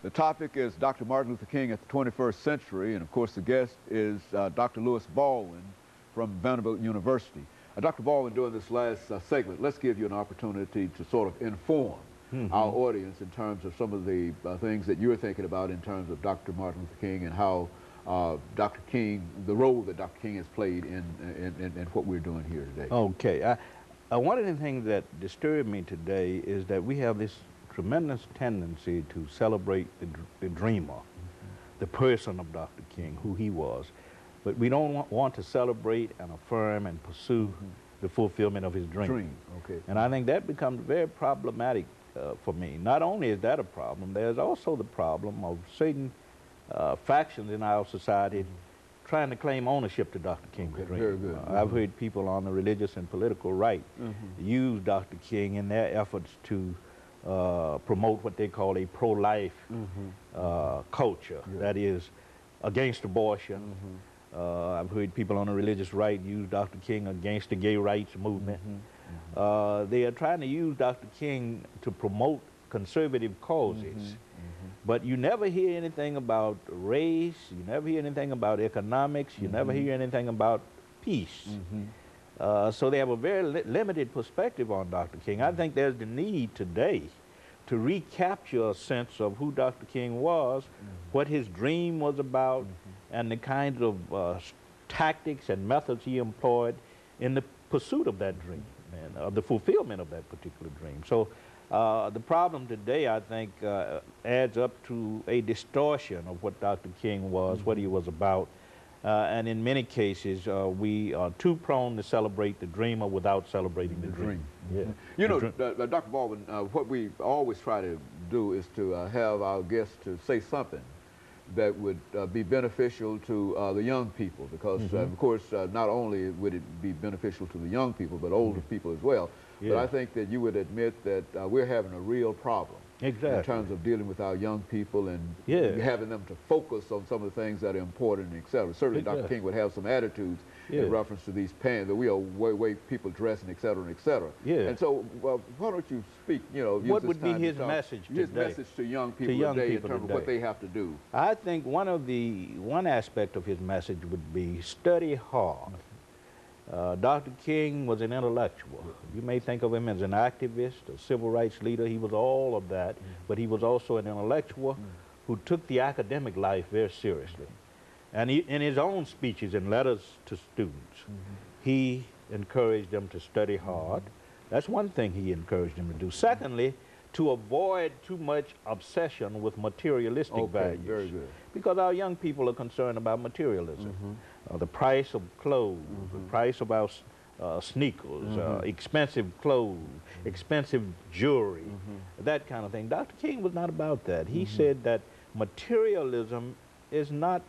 The topic is Dr. Martin Luther King at the 21st century, and of course the guest is Dr. LBaldwin from Vanderbilt University. Dr. Baldwin, during this last segment, let's give you an opportunity to sort of inform our audience in terms of some of the things that you're thinking about in terms of Dr. Martin Luther King and how Dr. King, the role that Dr. King has played in what we're doing here today. Okay. One of the things that disturbed me today is that we have this tremendous tendency to celebrate the dreamer, the person of Dr. King, who he was. But we don't want to celebrate and affirm and pursue the fulfillment of his dream. Okay. And I think that becomes very problematic for me. Not only is that a problem, there's also the problem of certain factions in our society trying to claim ownership to Dr. King's dream. Very good. I've heard people on the religious and political right use Dr. King in their efforts to promote what they call a pro-life culture, that is against abortion. I've heard people on the religious right use Dr. King against the gay rights movement. They are trying to use Dr. King to promote conservative causes. But you never hear anything about race, you never hear anything about economics, you never hear anything about peace. So they have a very limited perspective on Dr. King. I think there's the need today to recapture a sense of who Dr. King was, what his dream was about, and the kinds of tactics and methods he employed in the pursuit of that dream and of the fulfillment of that particular dream. So the problem today, I think, adds up to a distortion of what Dr. King was, what he was about. And in many cases, we are too prone to celebrate the dreamer without celebrating the dream. You know, Dr. Baldwin, what we always try to do is to have our guests to say something that would be beneficial to the young people, because of course not only would it be beneficial to the young people but older people as well. But I think that you would admit that we're having a real problem in terms of dealing with our young people and having them to focus on some of the things that are important, etc. Certainly Dr. King would have some attitudes in reference to these pants, that we are way people dressing, etc., etc. And so, well, why don't you speak, you know, what would be his message today? His message to young people today in terms of what they have to do. I think one aspect of his message would be study hard. Dr. King was an intellectual. You may think of him as an activist, a civil rights leader. He was all of that, but he was also an intellectual who took the academic life very seriously. And in his own speeches and letters to students, he encouraged them to study hard. That's one thing he encouraged them to do. Secondly, to avoid too much obsession with materialistic values. Very good. Because our young people are concerned about materialism. The price of clothes, the price of our sneakers, expensive clothes, expensive jewelry, that kind of thing. Dr. King was not about that. He said that materialism is not,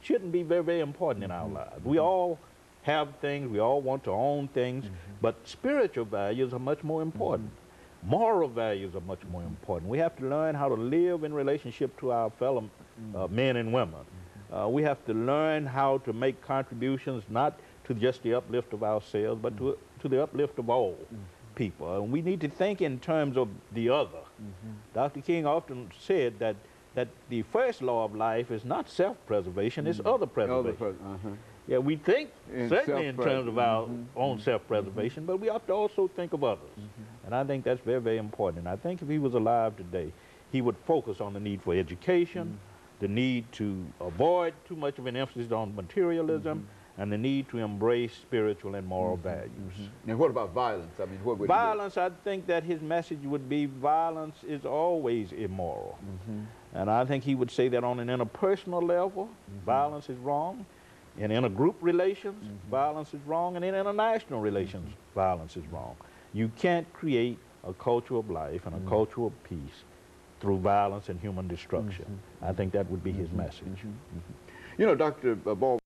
shouldn't be very important in our lives. We all have things, we all want to own things, but spiritual values are much more important. Moral values are much more important. We have to learn how to live in relationship to our fellow men and women. We have to learn how to make contributions not to just the uplift of ourselves, but to the uplift of all people. And we need to think in terms of the other. Dr. King often said that the first law of life is not self-preservation, it's other preservation. Yeah, we think certainly in terms of our own self-preservation, but we have to also think of others. And I think that's very important. And I think if he was alive today, he would focus on the need for education, the need to avoid too much of an emphasis on materialism, and the need to embrace spiritual and moral values. And what about violence? I mean, what would violence? I think that his message would be violence is always immoral. And I think he would say that on an interpersonal level, violence is wrong. In intergroup relations, violence is wrong. And in international relations, violence is wrong. You can't create a culture of life and a culture of peace through violence and human destruction. I think that would be his message. You know, Dr. Baldwin,